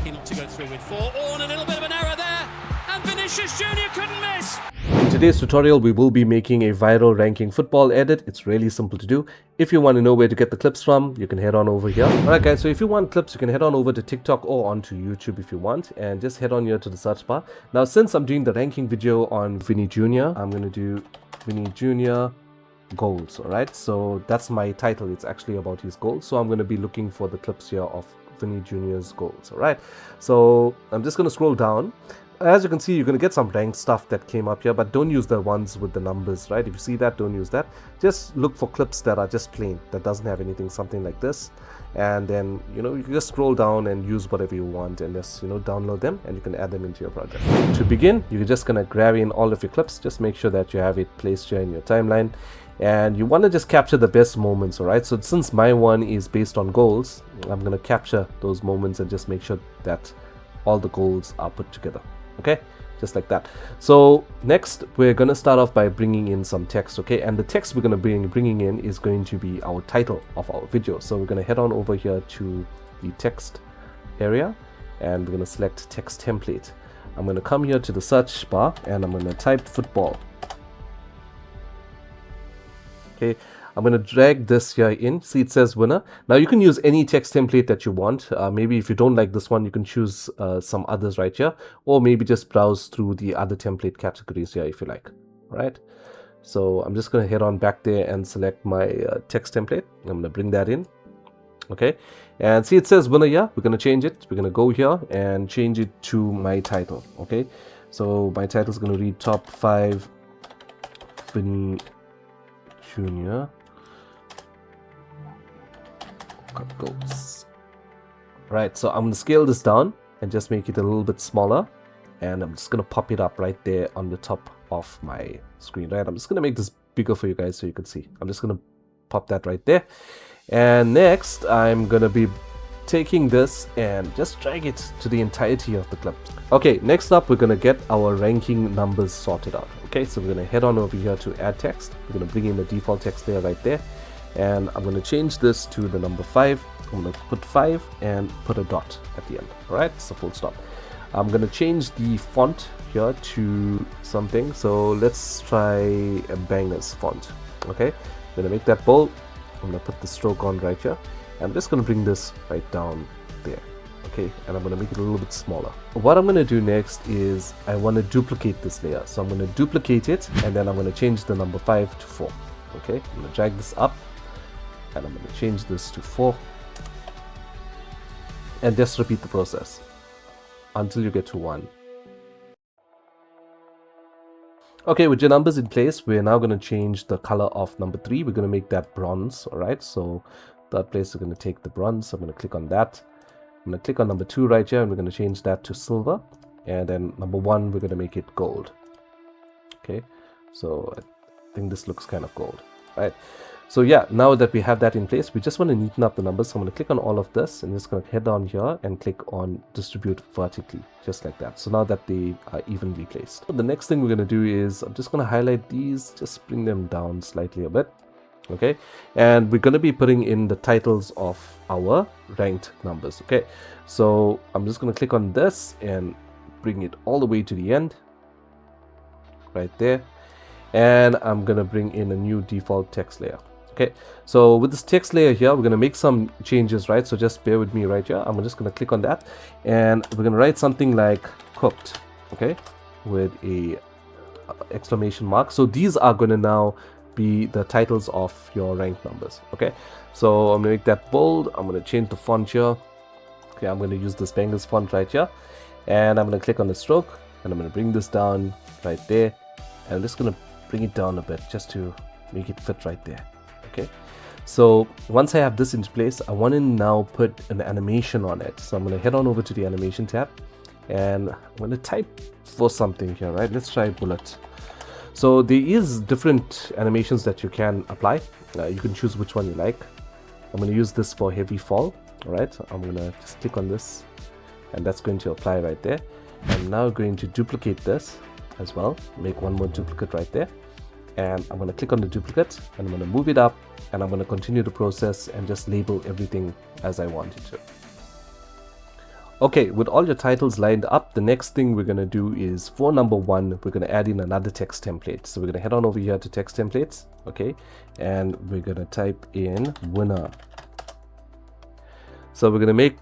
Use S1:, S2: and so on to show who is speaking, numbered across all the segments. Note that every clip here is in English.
S1: Lucky not to go through with 4. Oh, and a little bit of an error there. And Vinicius Jr. couldn't miss.
S2: In today's tutorial, we will be making a viral ranking football edit. It's really simple to do. If you want to know where to get the clips from, you can head on over here. Alright guys, so if you want clips, you can head on over to TikTok or onto YouTube if you want, and just head on here to the search bar. Now, since I'm doing the ranking video on Vinny Jr., I'm going to do Vinny Jr. goals. Alright, so that's my title. It's actually about his goals. So I'm going to be looking for the clips here of Vinny Jr.'s goals. Alright, so I'm just going to scroll down. As you can see, you're going to get some ranked stuff that came up here, but don't use the ones with the numbers, right? If you see that, don't use that. Just look for clips that are just plain, that doesn't have anything, something like this. And then, you can just scroll down and use whatever you want and just, download them and you can add them into your project. To begin, you're just going to grab in all of your clips. Just make sure that you have it placed here in your timeline. And you want to just capture the best moments, alright? So since my one is based on goals, I'm going to capture those moments and just make sure that all the goals are put together. Okay, just like that. So next we're going to start off by bringing in some text. Okay, and the text we're going to be bringing in is going to be our title of our video. So we're going to head on over here to the text area and we're going to select text template. I'm going to come here to the search bar and I'm going to type football. Okay, I'm going to drag this here in. See, it says winner. Now you can use any text template that you want. Maybe if you don't like this one, you can choose some others right here, or maybe just browse through the other template categories here if you like. Right, so I'm just going to head on back there and select my text template. I'm going to bring that in. Okay, and see, it says winner here. We're going to change it. We're going to go here and change it to my title. Okay, so my title is going to read top 5 Vinny Jr. goals. Right, so I'm going to scale this down and just make it a little bit smaller, and I'm just going to pop it up right there on the top of my screen. Right, I'm just going to make this bigger for you guys so you can see. I'm just going to pop that right there, and next I'm going to be taking this and just drag it to the entirety of the clip. Okay, next up we're going to get our ranking numbers sorted out. Okay, so we're going to head on over here to add text. We're going to bring in the default text layer right there, and I'm going to change this to the number 5. I'm going to put 5 and put a dot at the end. Alright, it's a full stop. I'm going to change the font here to something, so let's try a Bangers font. Okay, I'm going to make that bold. I'm going to put the stroke on right here. I'm just going to bring this right down there. Okay, and I'm going to make it a little bit smaller. What I'm going to do next is I want to duplicate this layer. So I'm going to duplicate it, and then I'm going to change the number 5 to 4. Okay, I'm going to drag this up and I'm going to change this to 4, and just repeat the process until you get to 1. Okay, with your numbers in place, we're now going to change the color of number 3. We're going to make that bronze. Alright, so third place, we're going to take the bronze. I'm going to click on that. I'm going to click on number 2 right here, and we're going to change that to silver. And then number 1, we're going to make it gold. Okay, so I think this looks kind of gold. Right, so yeah, now that we have that in place, we just want to neaten up the numbers. So I'm going to click on all of this and just going to head down here and click on distribute vertically, just like that. So now that they are evenly placed. So the next thing we're going to do is I'm just going to highlight these, just bring them down slightly a bit. Okay, and we're going to be putting in the titles of our ranked numbers. Okay, so I'm just going to click on this and bring it all the way to the end right there, and I'm going to bring in a new default text layer. Okay, so with this text layer here, we're going to make some changes, right? So just bear with me right here. I'm just going to click on that, and we're going to write something like cooked, okay, with a exclamation mark. So these are going to now be the titles of your ranked numbers. Okay, so I'm gonna make that bold. I'm gonna change the font here. Okay, I'm gonna use this Bangers font right here, and I'm gonna click on the stroke, and I'm gonna bring this down right there, and I'm just gonna bring it down a bit just to make it fit right there. Okay, so once I have this in place, I want to now put an animation on it. So I'm gonna head on over to the animation tab, and I'm gonna type for something here. Right, let's try bullet. So there is different animations that you can apply. You can choose which one you like. I'm going to use this for heavy fall. Alright, I'm going to just click on this, and that's going to apply right there. I'm now going to duplicate this as well, make one more duplicate right there, and I'm going to click on the duplicate, and I'm going to move it up, and I'm going to continue the process and just label everything as I want it to. Okay, with all your titles lined up, the next thing we're going to do is for number 1, we're going to add in another text template. So we're going to head on over here to text templates, okay, and we're going to type in winner. So we're going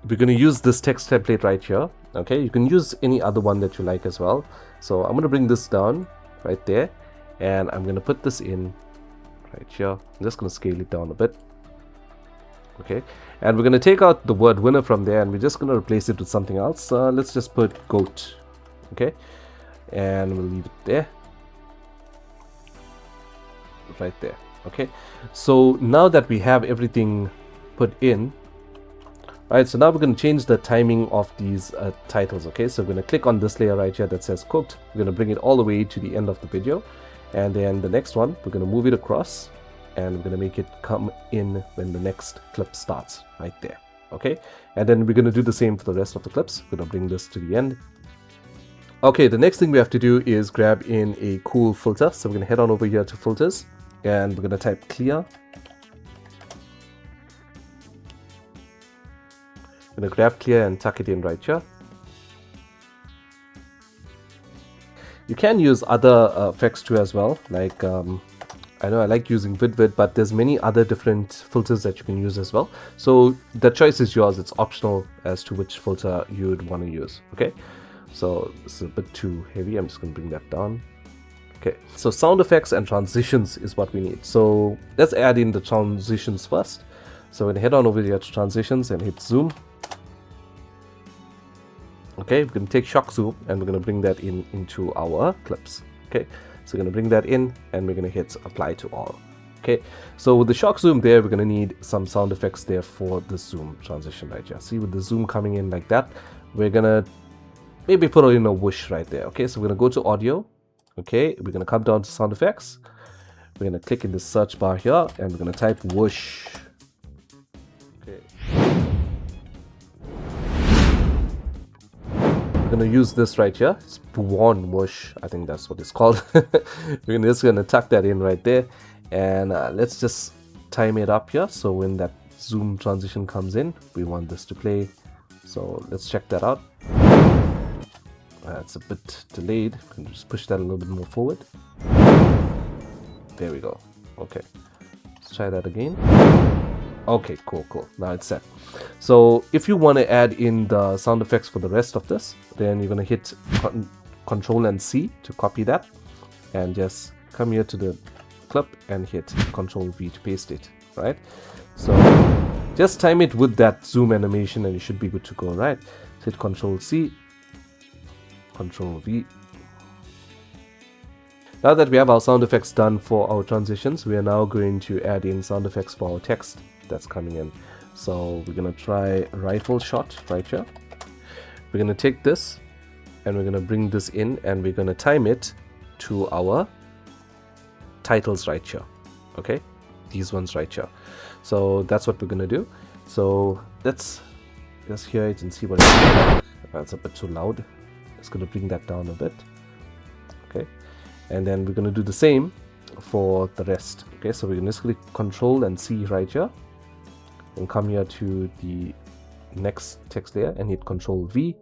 S2: to use this text template right here, okay. You can use any other one that you like as well. So I'm going to bring this down right there, and I'm going to put this in right here. I'm just going to scale it down a bit. Okay, and we're going to take out the word winner from there, and we're just going to replace it with something else. Let's just put goat. Okay, and we'll leave it there, right there. Okay, so now that we have everything put in, right, so now we're going to change the timing of these titles. Okay, so we're going to click on this layer right here that says cooked. We're going to bring it all the way to the end of the video, and then the next one we're going to move it across, and we're going to make it come in when the next clip starts right there. Okay, and then we're going to do the same for the rest of the clips. We're going to bring this to the end. Okay, the next thing we have to do is grab in a cool filter. So we're going to head on over here to filters, and we're going to type clear. I'm going to grab clear and tuck it in right here. You can use other effects too as well, like I know I like using Vidvid, but there's many other different filters that you can use as well. So the choice is yours. It's optional as to which filter you'd want to use. Okay, so this is a bit too heavy. I'm just going to bring that down. Okay, so sound effects and transitions is what we need. So let's add in the transitions first. So we're going to head on over here to transitions and hit zoom. Okay, we're going to take shock zoom and we're going to bring that into our clips. Okay, so we're going to bring that in and we're going to hit apply to all. Okay, so with the shock zoom there, we're going to need some sound effects there for the zoom transition right here. See, with the zoom coming in like that, we're going to maybe put in a whoosh right there. Okay, so we're going to go to audio. Okay, we're going to come down to sound effects. We're going to click in the search bar here and we're going to type whoosh. Okay. We're going to use this right here. It's Buon whoosh. I think that's what it's called. We're just going to tuck that in right there. And let's just time it up here. So when that zoom transition comes in, we want this to play. So let's check that out. It's a bit delayed. We can just push that a little bit more forward. There we go. Okay. Let's try that again. Okay, cool. Now it's set. So if you want to add in the sound effects for the rest of this, then you're going to hit Control and C to copy that. And just come here to the clip and hit Control V to paste it, right? So just time it with that zoom animation and you should be good to go, right? So hit Control C, Control V. Now that we have our sound effects done for our transitions, we are now going to add in sound effects for our text that's coming in. So we're going to try rifle shot right here. We're going to take this and we're going to bring this in and we're going to time it to our titles right here. Okay, these ones right here. So that's what we're going to do. So let's just hear it and see what it's like. That's a bit too loud. It's going to bring that down a bit. Okay, and then we're going to do the same for the rest. Okay, so we're going to just click Control and C right here and come here to the next text layer and hit Control V.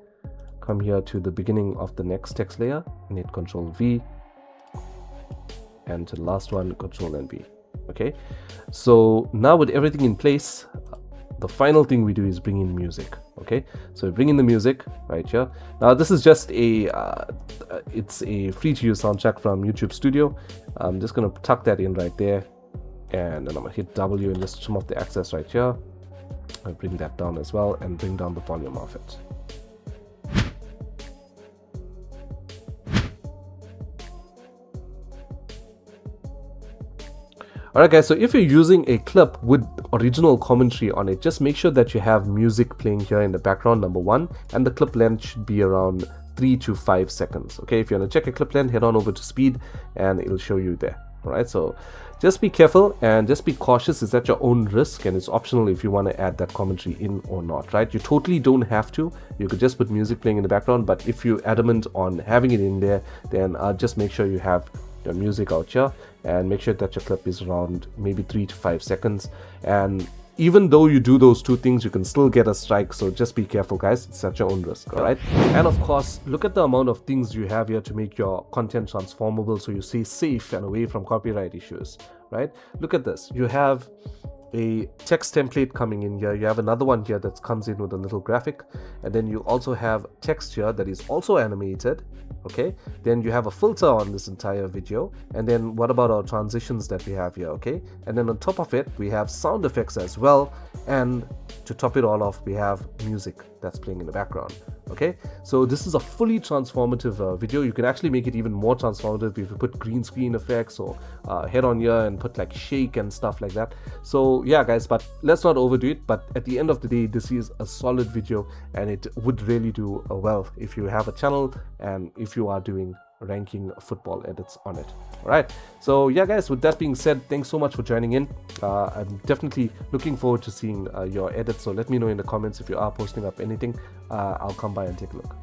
S2: Come here to the beginning of the next text layer and hit Control V, and to the last one, Control and V. Okay, so now with everything in place, the final thing we do is bring in music. Okay, so we bring in the music right here. Now this is just a it's a free to use soundtrack from YouTube Studio. I'm just gonna tuck that in right there, and then I'm gonna hit W and just trim off the access right here. I'll bring that down as well and bring down the volume of it. Alright guys, so if you're using a clip with original commentary on it, just make sure that you have music playing here in the background, number one, and the clip length should be around 3 to 5 seconds. Okay, if you want to check a clip length, head on over to speed and it'll show you there. Alright, so just be careful and just be cautious. It's at your own risk and it's optional if you want to add that commentary in or not, right? You totally don't have to. You could just put music playing in the background, but if you're adamant on having it in there, then just make sure you have your music out here and make sure that your clip is around maybe 3 to 5 seconds. And even though you do those two things, you can still get a strike. So just be careful, guys. It's at your own risk. All right. And of course, look at the amount of things you have here to make your content transformable, so you stay safe and away from copyright issues, right? Look at this. You have a text template coming in here. You have another one here that comes in with a little graphic, and then you also have text here that is also animated. Okay, then you have a filter on this entire video, and then what about our transitions that we have here? Okay, and then on top of it we have sound effects as well, and to top it all off we have music that's playing in the background. Okay, so this is a fully transformative video. You can actually make it even more transformative if you put green screen effects or head on here and put like shake and stuff like that. So yeah guys, but let's not overdo it. But at the end of the day, this is a solid video, and it would really do well if you have a channel and if you are doing ranking football edits on it. All right, so yeah guys, with that being said, thanks so much for joining in. I'm definitely looking forward to seeing your edits, so let me know in the comments if you are posting up anything. I'll come by and take a look.